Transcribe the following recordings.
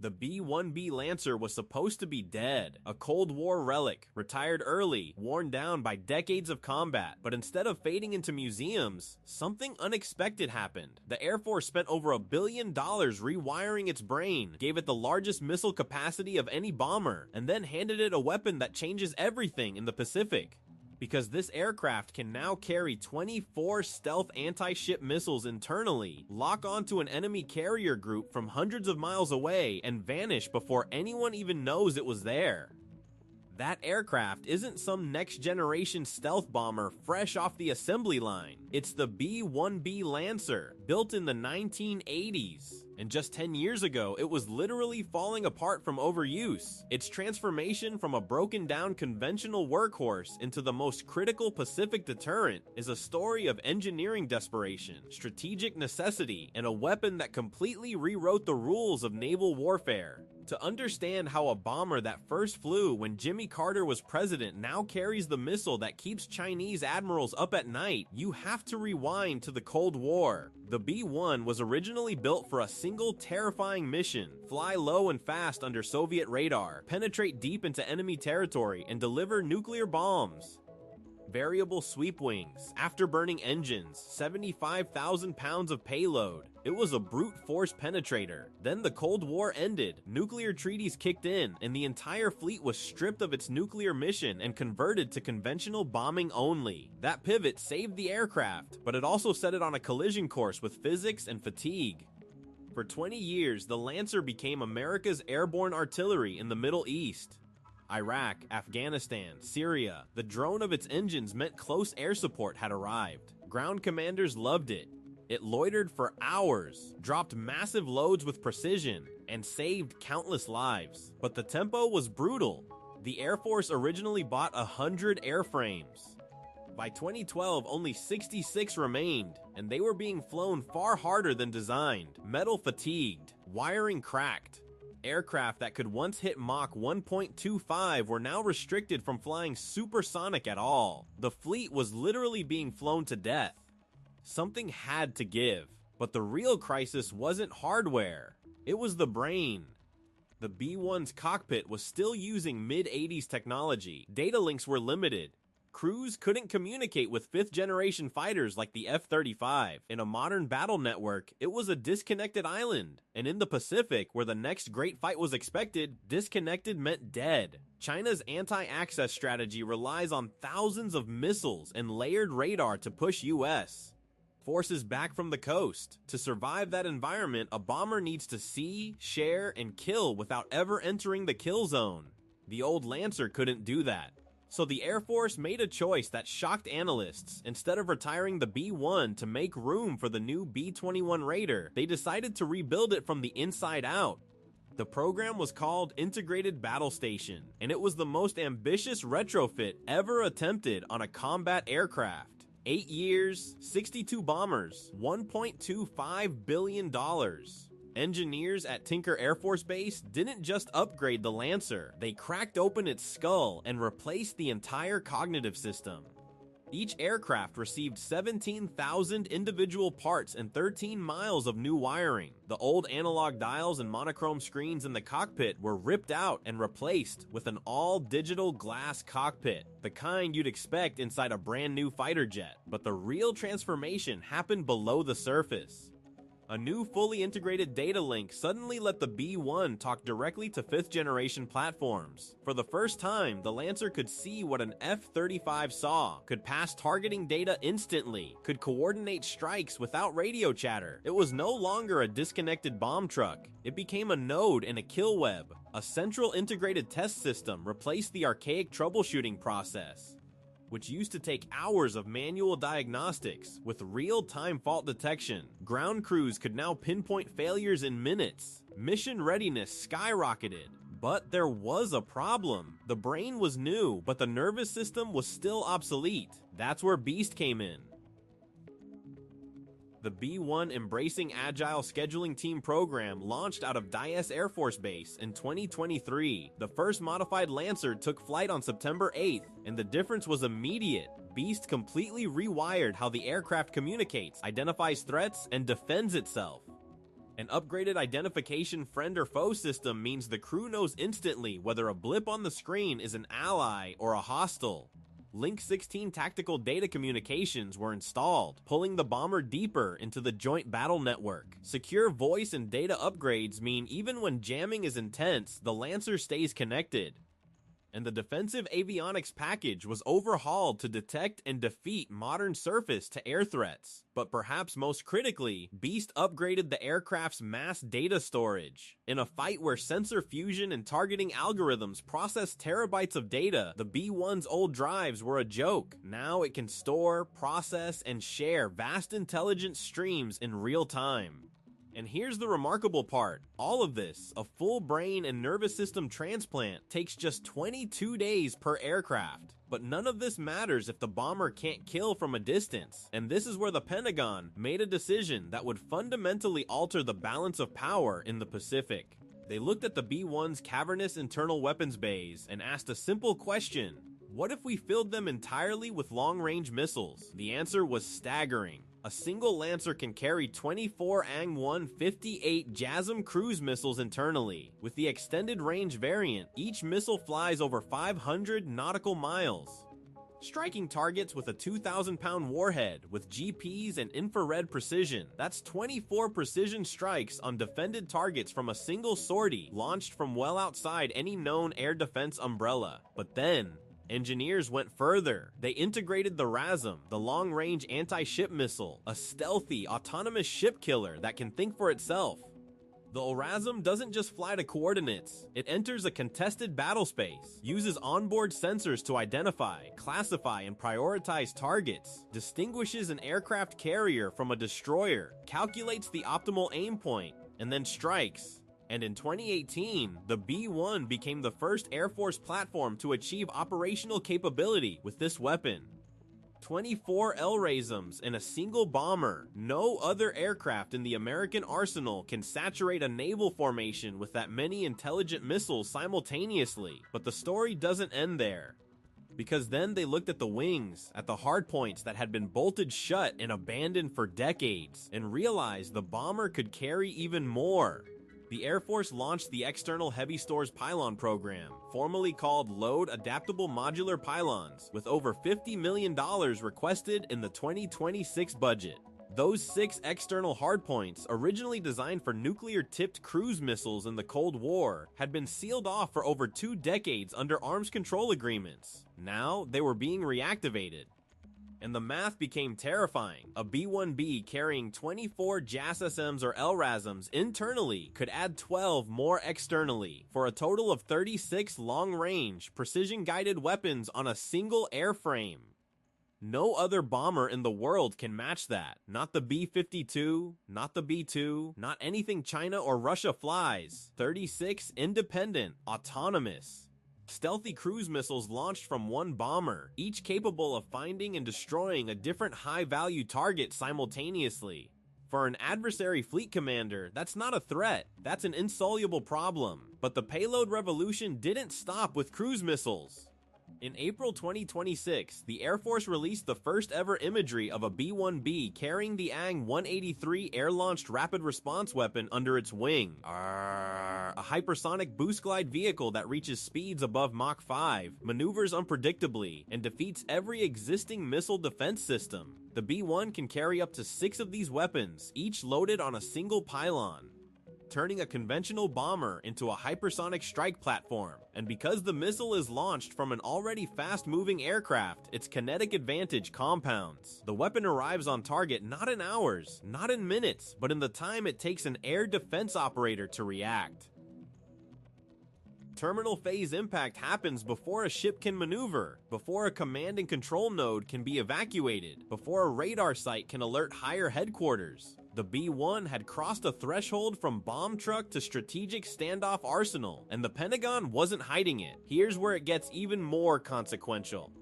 The B-1B Lancer was supposed to be dead, a Cold War relic, retired early, worn down by decades of combat. But instead of fading into museums, something unexpected happened. The Air Force spent over $1 billion rewiring its brain, gave it the largest missile capacity of any bomber, and then handed it a weapon that changes everything in the Pacific. Because this aircraft can now carry 24 stealth anti-ship missiles internally, lock onto an enemy carrier group from hundreds of miles away, and vanish before anyone even knows it was there. That aircraft isn't some next-generation stealth bomber fresh off the assembly line. It's the B-1B Lancer, built in the 1980s. And just 10 years ago, it was literally falling apart from overuse. Its transformation from a broken-down conventional workhorse into the most critical Pacific deterrent is a story of engineering desperation, strategic necessity, and a weapon that completely rewrote the rules of naval warfare. To understand how a bomber that first flew when Jimmy Carter was president now carries the missile that keeps Chinese admirals up at night, you have to rewind to the Cold War. The B-1 was originally built for a single terrifying mission: fly low and fast under Soviet radar, penetrate deep into enemy territory, and deliver nuclear bombs. Variable sweep wings, afterburning engines, 75,000 pounds of payload. It was a brute force penetrator. Then the Cold War ended, nuclear treaties kicked in, and the entire fleet was stripped of its nuclear mission and converted to conventional bombing only. That pivot saved the aircraft, but it also set it on a collision course with physics and fatigue. For 20 years, the Lancer became America's airborne artillery in the Middle East. Iraq, Afghanistan, Syria, the drone of its engines meant close air support had arrived. Ground commanders loved it. It loitered for hours, dropped massive loads with precision, and saved countless lives. But the tempo was brutal. The Air Force originally bought 100 airframes. By 2012, only 66 remained, and they were being flown far harder than designed. Metal fatigued, wiring cracked. Aircraft that could once hit Mach 1.25 were now restricted from flying supersonic at all. The fleet was literally being flown to death. Something had to give, but the real crisis wasn't hardware. It was the brain. The B-1's cockpit was still using mid-80s technology. Data links were limited. Crews couldn't communicate with fifth-generation fighters like the F-35. In a modern battle network, it was a disconnected island. And in the Pacific, where the next great fight was expected, disconnected meant dead. China's anti-access strategy relies on thousands of missiles and layered radar to push US forces back from the coast. To survive that environment, a bomber needs to see, share, and kill without ever entering the kill zone. The old Lancer couldn't do that. So the Air Force made a choice that shocked analysts. Instead of retiring the B-1 to make room for the new B-21 Raider, they decided to rebuild it from the inside out. The program was called Integrated Battle Station, and it was the most ambitious retrofit ever attempted on a combat aircraft. 8 years, 62 bombers, $1.25 billion. Engineers at Tinker Air Force Base didn't just upgrade the Lancer, they cracked open its skull and replaced the entire cognitive system. Each aircraft received 17,000 individual parts and 13 miles of new wiring. The old analog dials and monochrome screens in the cockpit were ripped out and replaced with an all-digital glass cockpit, the kind you'd expect inside a brand new fighter jet. But the real transformation happened below the surface. A new fully integrated data link suddenly let the B-1 talk directly to fifth-generation platforms. For the first time, the Lancer could see what an F-35 saw, could pass targeting data instantly, could coordinate strikes without radio chatter. It was no longer a disconnected bomb truck. It became a node in a kill web. A central integrated test system replaced the archaic troubleshooting process, which used to take hours of manual diagnostics. With real-time fault detection, ground crews could now pinpoint failures in minutes. Mission readiness skyrocketed. But there was a problem. The brain was new, but the nervous system was still obsolete. That's where Beast came in. The B-1 Embracing Agile Scheduling Team program launched out of Dyess Air Force Base in 2023. The first modified Lancer took flight on September 8th, and the difference was immediate. Beast completely rewired how the aircraft communicates, identifies threats, and defends itself. An upgraded identification friend or foe system means the crew knows instantly whether a blip on the screen is an ally or a hostile. Link 16 tactical data communications were installed, pulling the bomber deeper into the joint battle network. Secure voice and data upgrades mean even when jamming is intense, the Lancer stays connected. And the defensive avionics package was overhauled to detect and defeat modern surface-to-air threats. But perhaps most critically, Beast upgraded the aircraft's mass data storage. In a fight where sensor fusion and targeting algorithms processed terabytes of data, the B-1's old drives were a joke. Now it can store, process, and share vast intelligence streams in real time. And here's the remarkable part. All of this, a full brain and nervous system transplant, takes just 22 days per aircraft. But none of this matters if the bomber can't kill from a distance. And this is where the Pentagon made a decision that would fundamentally alter the balance of power in the Pacific. They looked at the B-1's cavernous internal weapons bays and asked a simple question. What if we filled them entirely with long-range missiles? The answer was staggering. A single Lancer can carry 24 ANG-158 JASSM cruise missiles internally. With the extended range variant, each missile flies over 500 nautical miles, striking targets with a 2,000-pound warhead with GPS and infrared precision. That's 24 precision strikes on defended targets from a single sortie, launched from well outside any known air defense umbrella. But then, engineers went further. They integrated the RASM, the long-range anti-ship missile, a stealthy, autonomous ship killer that can think for itself. The LRASM doesn't just fly to coordinates. It enters a contested battle space, uses onboard sensors to identify, classify, and prioritize targets, distinguishes an aircraft carrier from a destroyer, calculates the optimal aim point, and then strikes. And in 2018, the B-1 became the first Air Force platform to achieve operational capability with this weapon. 24 LRASMs in a single bomber. No other aircraft in the American arsenal can saturate a naval formation with that many intelligent missiles simultaneously. But the story doesn't end there. Because then they looked at the wings, at the hardpoints that had been bolted shut and abandoned for decades, and realized the bomber could carry even more. The Air Force launched the External Heavy Stores Pylon Program, formerly called Load Adaptable Modular Pylons, with over $50 million requested in the 2026 budget. Those 6 external hardpoints, originally designed for nuclear-tipped cruise missiles in the Cold War, had been sealed off for over 2 decades under arms control agreements. Now, they were being reactivated. And the math became terrifying. A B-1B carrying 24 JASSMs or LRASMs internally could add 12 more externally, for a total of 36 long-range, precision-guided weapons on a single airframe. No other bomber in the world can match that. Not the B-52, not the B-2, not anything China or Russia flies. 36 independent, autonomous, stealthy cruise missiles launched from one bomber, each capable of finding and destroying a different high-value target simultaneously. For an adversary fleet commander, that's not a threat, that's an insoluble problem. But the payload revolution didn't stop with cruise missiles. In April 2026, the Air Force released the first ever imagery of a B-1B carrying the ANG-183 air-launched rapid response weapon under its wing. A hypersonic boost glide vehicle that reaches speeds above Mach 5, maneuvers unpredictably, and defeats every existing missile defense system. The B-1 can carry up to 6 of these weapons, each loaded on a single pylon, turning a conventional bomber into a hypersonic strike platform. And because the missile is launched from an already fast-moving aircraft, its kinetic advantage compounds. The weapon arrives on target not in hours, not in minutes, but in the time it takes an air defense operator to react. Terminal phase impact happens before a ship can maneuver, before a command and control node can be evacuated, before a radar site can alert higher headquarters. The B-1 had crossed a threshold from bomb truck to strategic standoff arsenal, and the Pentagon wasn't hiding it. Here's where it gets even more consequential.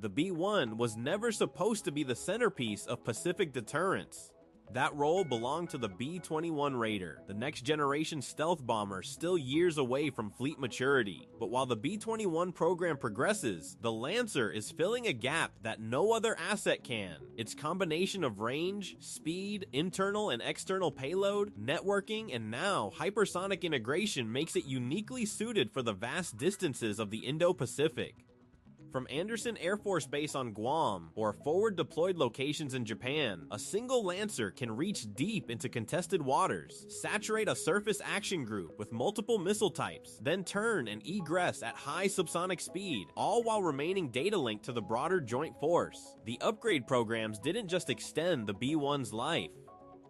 The B-1 was never supposed to be the centerpiece of Pacific deterrence. That role belonged to the B-21 Raider, the next-generation stealth bomber still years away from fleet maturity. But while the B-21 program progresses, the Lancer is filling a gap that no other asset can. Its combination of range, speed, internal and external payload, networking, and now hypersonic integration makes it uniquely suited for the vast distances of the Indo-Pacific. From Andersen Air Force Base on Guam or forward deployed locations in Japan, a single Lancer can reach deep into contested waters, saturate a surface action group with multiple missile types, then turn and egress at high subsonic speed, all while remaining data linked to the broader joint force. The upgrade programs didn't just extend the B-1's life.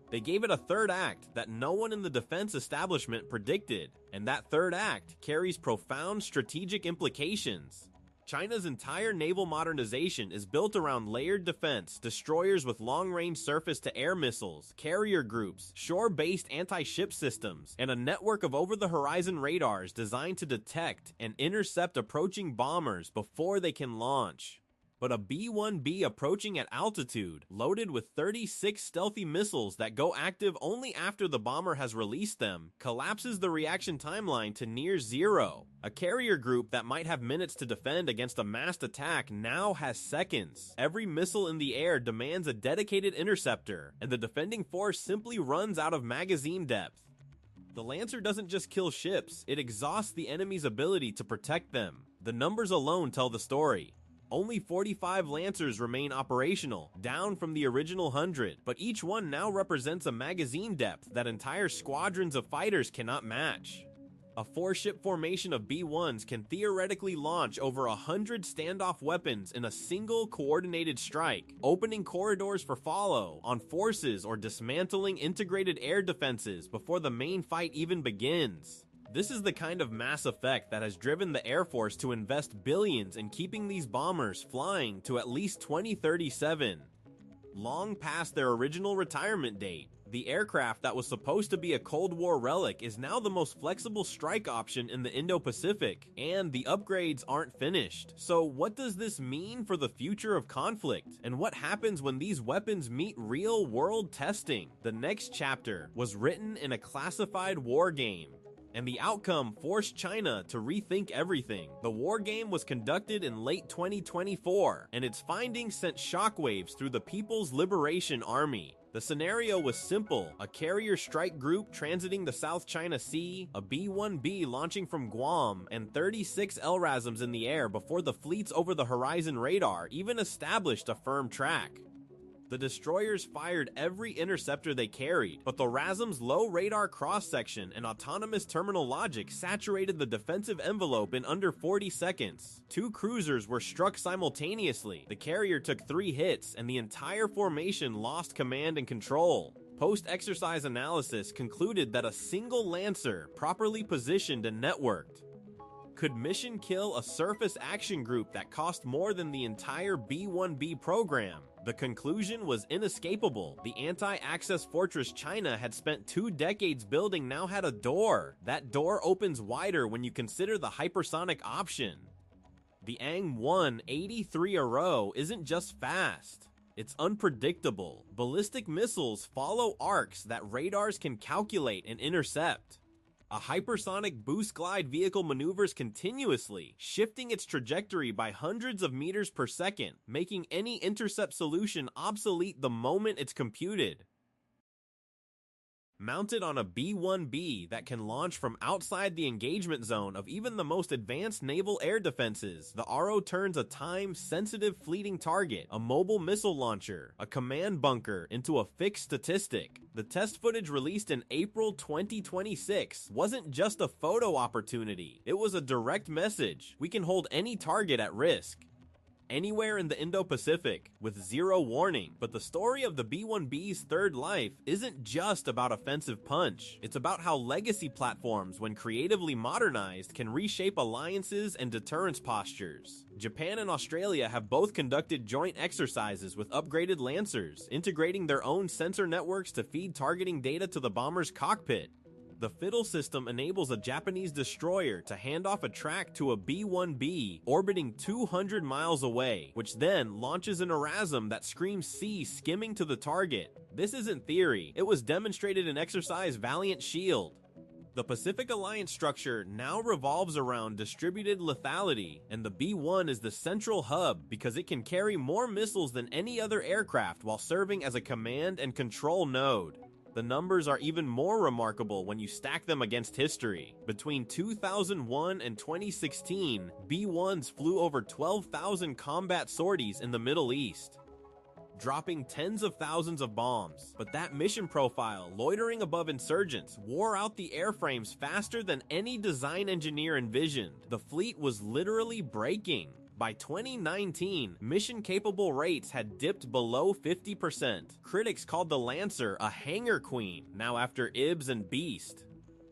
They gave it a third act that no one in the defense establishment predicted, and that third act carries profound strategic implications. China's entire naval modernization is built around layered defense, destroyers with long-range surface-to-air missiles, carrier groups, shore-based anti-ship systems, and a network of over-the-horizon radars designed to detect and intercept approaching bombers before they can launch. But a B-1B approaching at altitude, loaded with 36 stealthy missiles that go active only after the bomber has released them, collapses the reaction timeline to near zero. A carrier group that might have minutes to defend against a massed attack now has seconds. Every missile in the air demands a dedicated interceptor, and the defending force simply runs out of magazine depth. The Lancer doesn't just kill ships, it exhausts the enemy's ability to protect them. The numbers alone tell the story. Only 45 Lancers remain operational, down from the original 100, but each one now represents a magazine depth that entire squadrons of fighters cannot match. A 4-ship formation of B-1s can theoretically launch over 100 standoff weapons in a single coordinated strike, opening corridors for follow on forces or dismantling integrated air defenses before the main fight even begins. This is the kind of mass effect that has driven the Air Force to invest billions in keeping these bombers flying to at least 2037. Long past their original retirement date, the aircraft that was supposed to be a Cold War relic is now the most flexible strike option in the Indo-Pacific, and the upgrades aren't finished. So what does this mean for the future of conflict? And what happens when these weapons meet real-world testing? The next chapter was written in a classified war game, and the outcome forced China to rethink everything. The war game was conducted in late 2024, and its findings sent shockwaves through the People's Liberation Army. The scenario was simple: a carrier strike group transiting the South China Sea, a B-1B launching from Guam, and 36 LRASMs in the air before the fleet's over-the-horizon radar even established a firm track. The destroyers fired every interceptor they carried, but the RASM's low radar cross-section and autonomous terminal logic saturated the defensive envelope in under 40 seconds. 2 cruisers were struck simultaneously, the carrier took 3 hits, and the entire formation lost command and control. Post-exercise analysis concluded that a single Lancer, properly positioned and networked, could mission kill a surface action group that cost more than the entire B-1B program. The conclusion was inescapable. The anti-access fortress China had spent 2 decades building now had a door. That door opens wider when you consider the hypersonic option. The Ang-1 83 Arrow isn't just fast, it's unpredictable. Ballistic missiles follow arcs that radars can calculate and intercept. A hypersonic boost glide vehicle maneuvers continuously, shifting its trajectory by hundreds of meters per second, making any intercept solution obsolete the moment it's computed. Mounted on a B-1B that can launch from outside the engagement zone of even the most advanced naval air defenses, the RO turns a time-sensitive fleeting target, a mobile missile launcher, a command bunker, into a fixed statistic. The test footage released in April 2026 wasn't just a photo opportunity, it was a direct message: we can hold any target at risk, anywhere in the Indo-Pacific, with zero warning. But the story of the B-1B's third life isn't just about offensive punch. It's about how legacy platforms, when creatively modernized, can reshape alliances and deterrence postures. Japan and Australia have both conducted joint exercises with upgraded Lancers, integrating their own sensor networks to feed targeting data to the bomber's cockpit. The fiddle system enables a Japanese destroyer to hand off a track to a B-1B orbiting 200 miles away, which then launches an Erasm that screams C skimming to the target. This isn't theory, it was demonstrated in Exercise Valiant Shield. The Pacific Alliance structure now revolves around distributed lethality, and the B-1 is the central hub because it can carry more missiles than any other aircraft while serving as a command and control node. The numbers are even more remarkable when you stack them against history. Between 2001 and 2016, B-1s flew over 12,000 combat sorties in the Middle East, dropping tens of thousands of bombs. But that mission profile, loitering above insurgents, wore out the airframes faster than any design engineer envisioned. The fleet was literally breaking. By 2019, mission-capable rates had dipped below 50%. Critics called the Lancer a hangar queen, now after Ibs and Beast.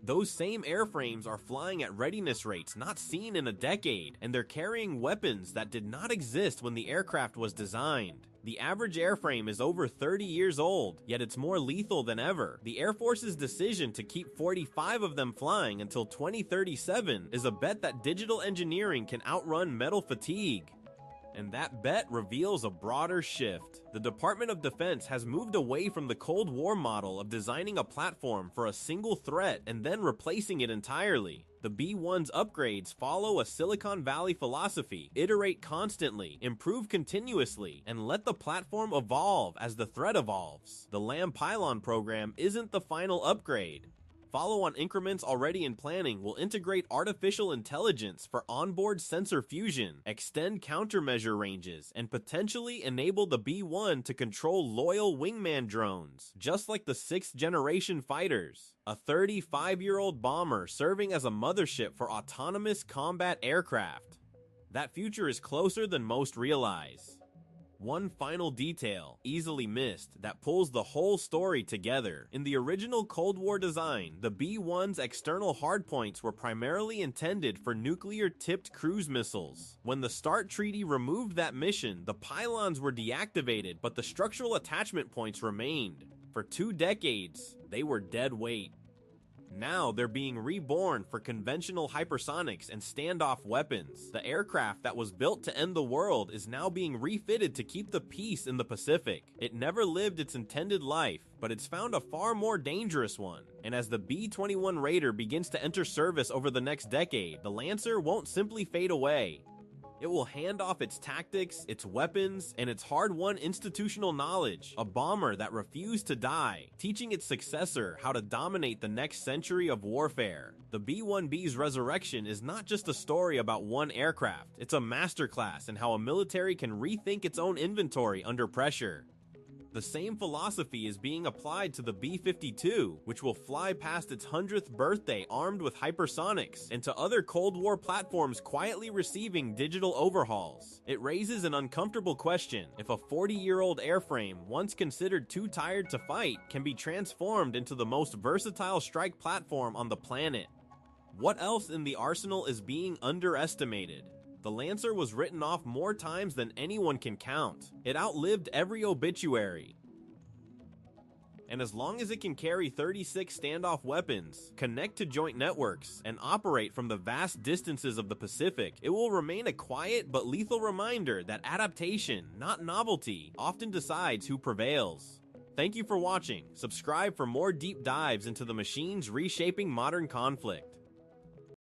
Those same airframes are flying at readiness rates not seen in a decade, and they're carrying weapons that did not exist when the aircraft was designed. The average airframe is over 30 years old, yet it's more lethal than ever. The Air Force's decision to keep 45 of them flying until 2037 is a bet that digital engineering can outrun metal fatigue. And that bet reveals a broader shift. The Department of Defense has moved away from the Cold War model of designing a platform for a single threat and then replacing it entirely. The B-1's upgrades follow a Silicon Valley philosophy: iterate constantly, improve continuously, and let the platform evolve as the threat evolves. The LAM Pylon program isn't the final upgrade. Follow-on increments already in planning will integrate artificial intelligence for onboard sensor fusion, extend countermeasure ranges, and potentially enable the B-1 to control loyal wingman drones, just like the 6th-generation fighters. A 35-year-old bomber serving as a mothership for autonomous combat aircraft. That future is closer than most realize. One final detail, easily missed, that pulls the whole story together. In the original Cold War design, the B-1's external hardpoints were primarily intended for nuclear-tipped cruise missiles. When the START Treaty removed that mission, the pylons were deactivated, but the structural attachment points remained. For 2 decades, they were dead weight. Now they're being reborn for conventional hypersonics and standoff weapons. The aircraft that was built to end the world is now being refitted to keep the peace in the Pacific. It never lived its intended life, but it's found a far more dangerous one. And as the B-21 Raider begins to enter service over the next decade, the Lancer won't simply fade away. It will hand off its tactics, its weapons, and its hard-won institutional knowledge, a bomber that refused to die, teaching its successor how to dominate the next century of warfare. The B-1B's resurrection is not just a story about one aircraft, it's a masterclass in how a military can rethink its own inventory under pressure. The same philosophy is being applied to the B-52, which will fly past its 100th birthday armed with hypersonics, and to other Cold War platforms quietly receiving digital overhauls. It raises an uncomfortable question: if a 40-year-old airframe, once considered too tired to fight, can be transformed into the most versatile strike platform on the planet, what else in the arsenal is being underestimated? The Lancer was written off more times than anyone can count. It outlived every obituary. And as long as it can carry 36 standoff weapons, connect to joint networks, and operate from the vast distances of the Pacific, it will remain a quiet but lethal reminder that adaptation, not novelty, often decides who prevails. Thank you for watching. Subscribe for more deep dives into the machines reshaping modern conflict.